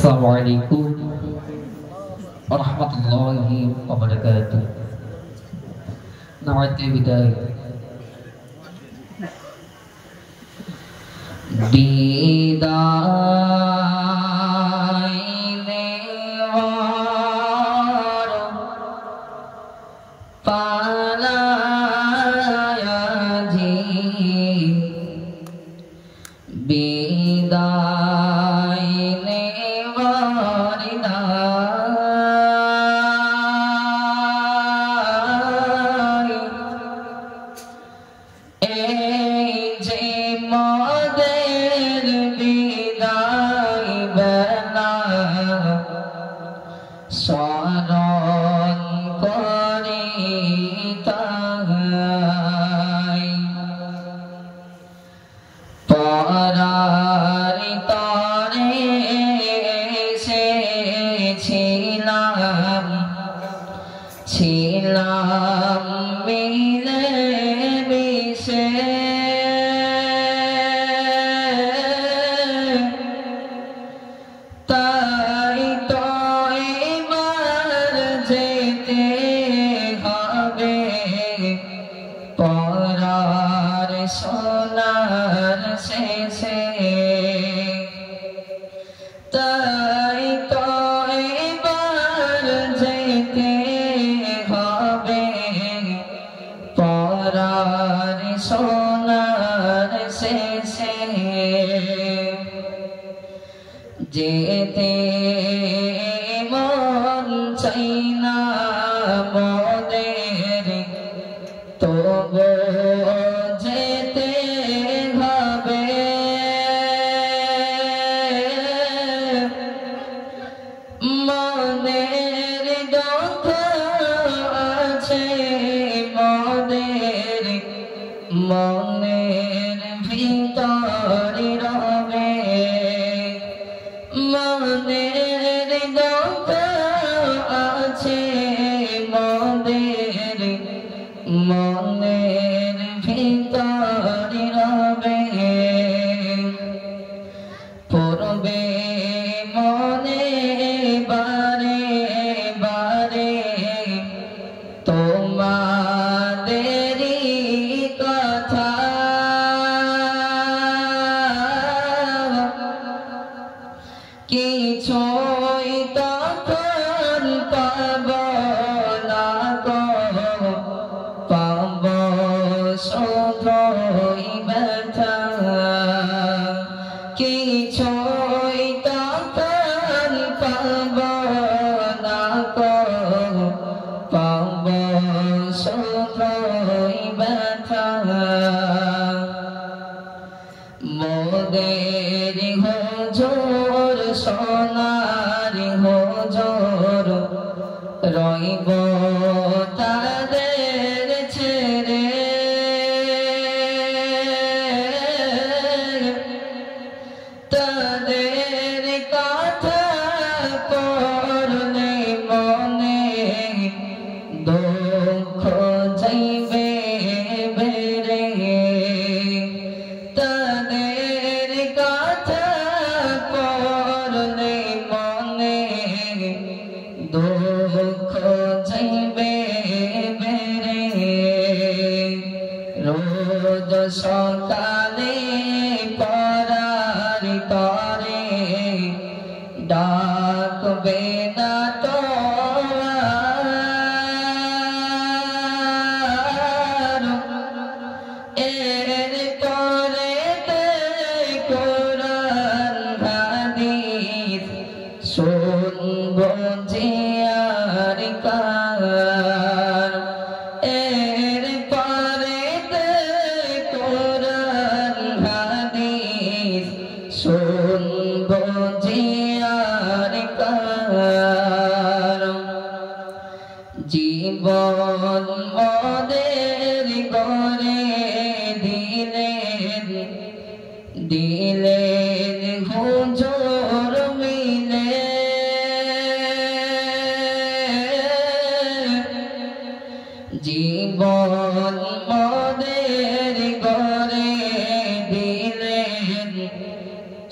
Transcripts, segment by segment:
Assalamualaikum warahmatullahi wabarakatuh. Nawati bidaya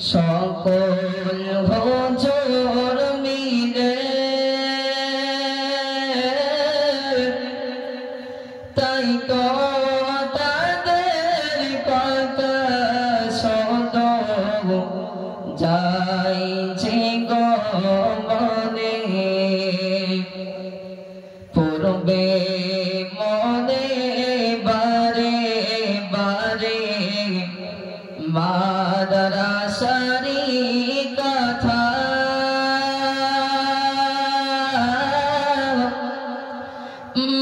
সকল হুজুর মিলে তাই তো তাদের কথা শোনো যাইছে গো মনে পূর্বে মনে বারে বারে মাদ্রাসারি কথা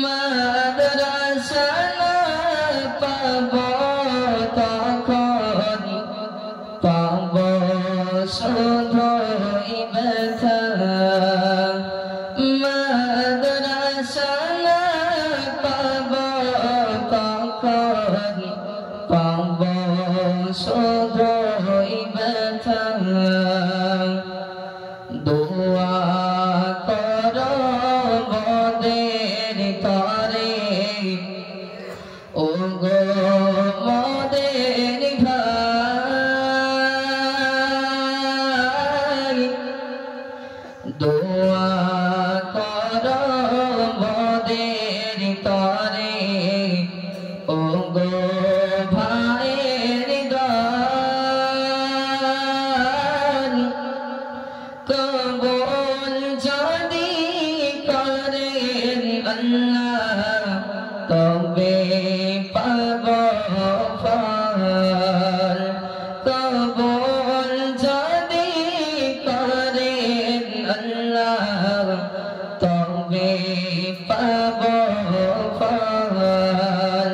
মাদ্রাসা না পাব তখন পাব শুধুই ব্যথা মাদ্রাসা না পাব তখন পাব শুধুই ব্যথা দোয়া করো মোদের তরে ও গো মোদের ভাই দোয়া করো মোদের তরে ও গো ভাইয়ের দল কবুল যদি করেন আল্লাহ তবে পাব ফল কবুল যদি করেন আল্লাহ তবে পাব ফল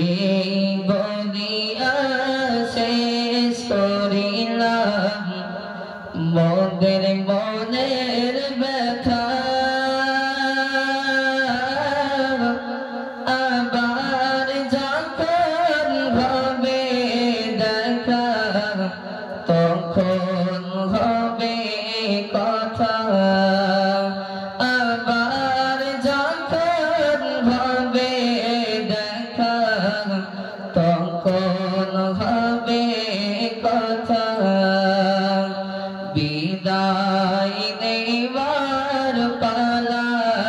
এই বলিয়া শেষ করিলাম মোদের মনের ব্যথা আবার যখন হবে দেখা তখন হবে কথা আবার যখন হবে দেখা তখন হবে কথা বিদায় নেবার পালায়াজি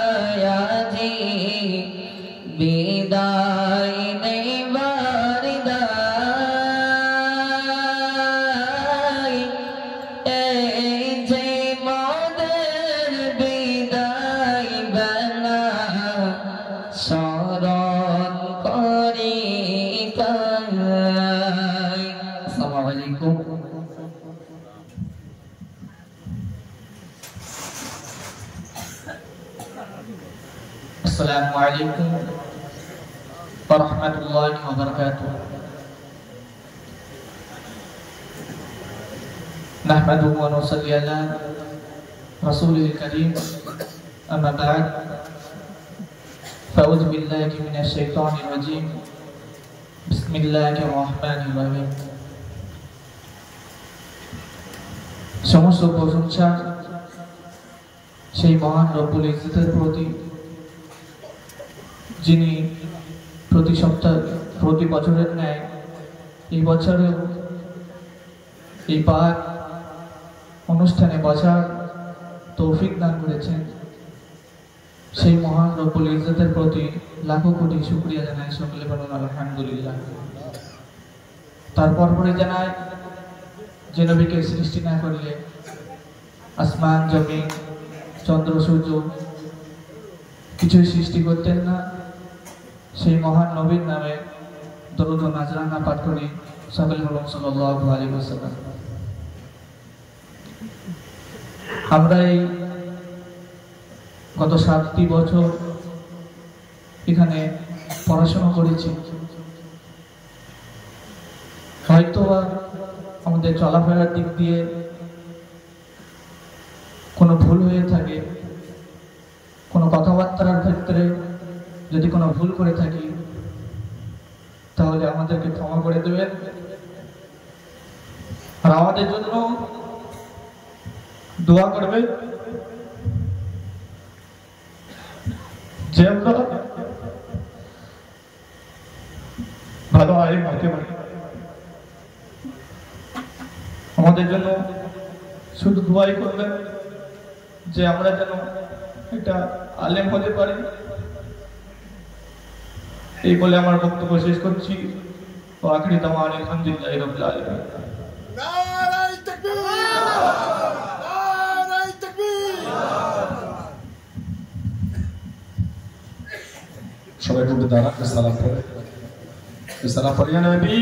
বিদায় নেবার দায় এই যে মোদের বিদায় বেলা স্মরণ করি তাই। আসসালামু আলাইকুম। السلام عليكم ورحمة الله وبركاته نحمده ونصلي على رسوله الكريم أما بعد فأعوذ بالله من الشيطان الرجيم بسم الله الرحمن الرحيم সমস্ত প্রশংসা সেই মহান রব্বুল ইজ্জতের প্রতি যিনি প্রতি সপ্তাহ প্রতি বছরের ন্যায় এই বছরেও এই পাক অনুষ্ঠানে বসার তৌফিক দান করেছেন সেই মহান রব্বুল ইজ্জতের প্রতি লাখো কোটি শুকরিয়া জানাই সকলে বলুন আলহামদুলিল্লাহ। তারপর পরে জানাই যে নবীকে সৃষ্টি না করলে আসমান জমিন চন্দ্র সূর্য কিছুই সৃষ্টি করতেন না সেই মহান নবীর নামে দরুদ ও নাজরানা পাঠ করি সকলে বলুন সাল্লাল্লাহু আলাইহি ওয়াসাল্লাম। আমরা এই গত 7টি বছর এখানে পড়াশোনা করেছি হয়তো আমাদের চলাফেরার দিক দিয়ে কোনো ভুল হয়ে থাকে কোনো কথাবার্তার ক্ষেত্রে যদি কোনো ভুল করে থাকি তাহলে আমাদেরকে ক্ষমা করে দেবেন আর আমাদের জন্য দোয়া করবে যে আমরা ভালো আইন হতে পারি। আমাদের জন্য শুধু দোয়াই করবেন যে আমরা যেন একটা আলেম হতে পারি। এই বলে আমার বক্তব্য শেষ করছি। ও আখরি দাওয়ান আলহামদুলিল্লাহি রাব্বিল আলামিন। নারায়ে তাকবীর, নারায়ে তাকবীর। সবাই একটু দাঁড়ান, সালাম পড়ে, সালাম পড়িয়া নবী।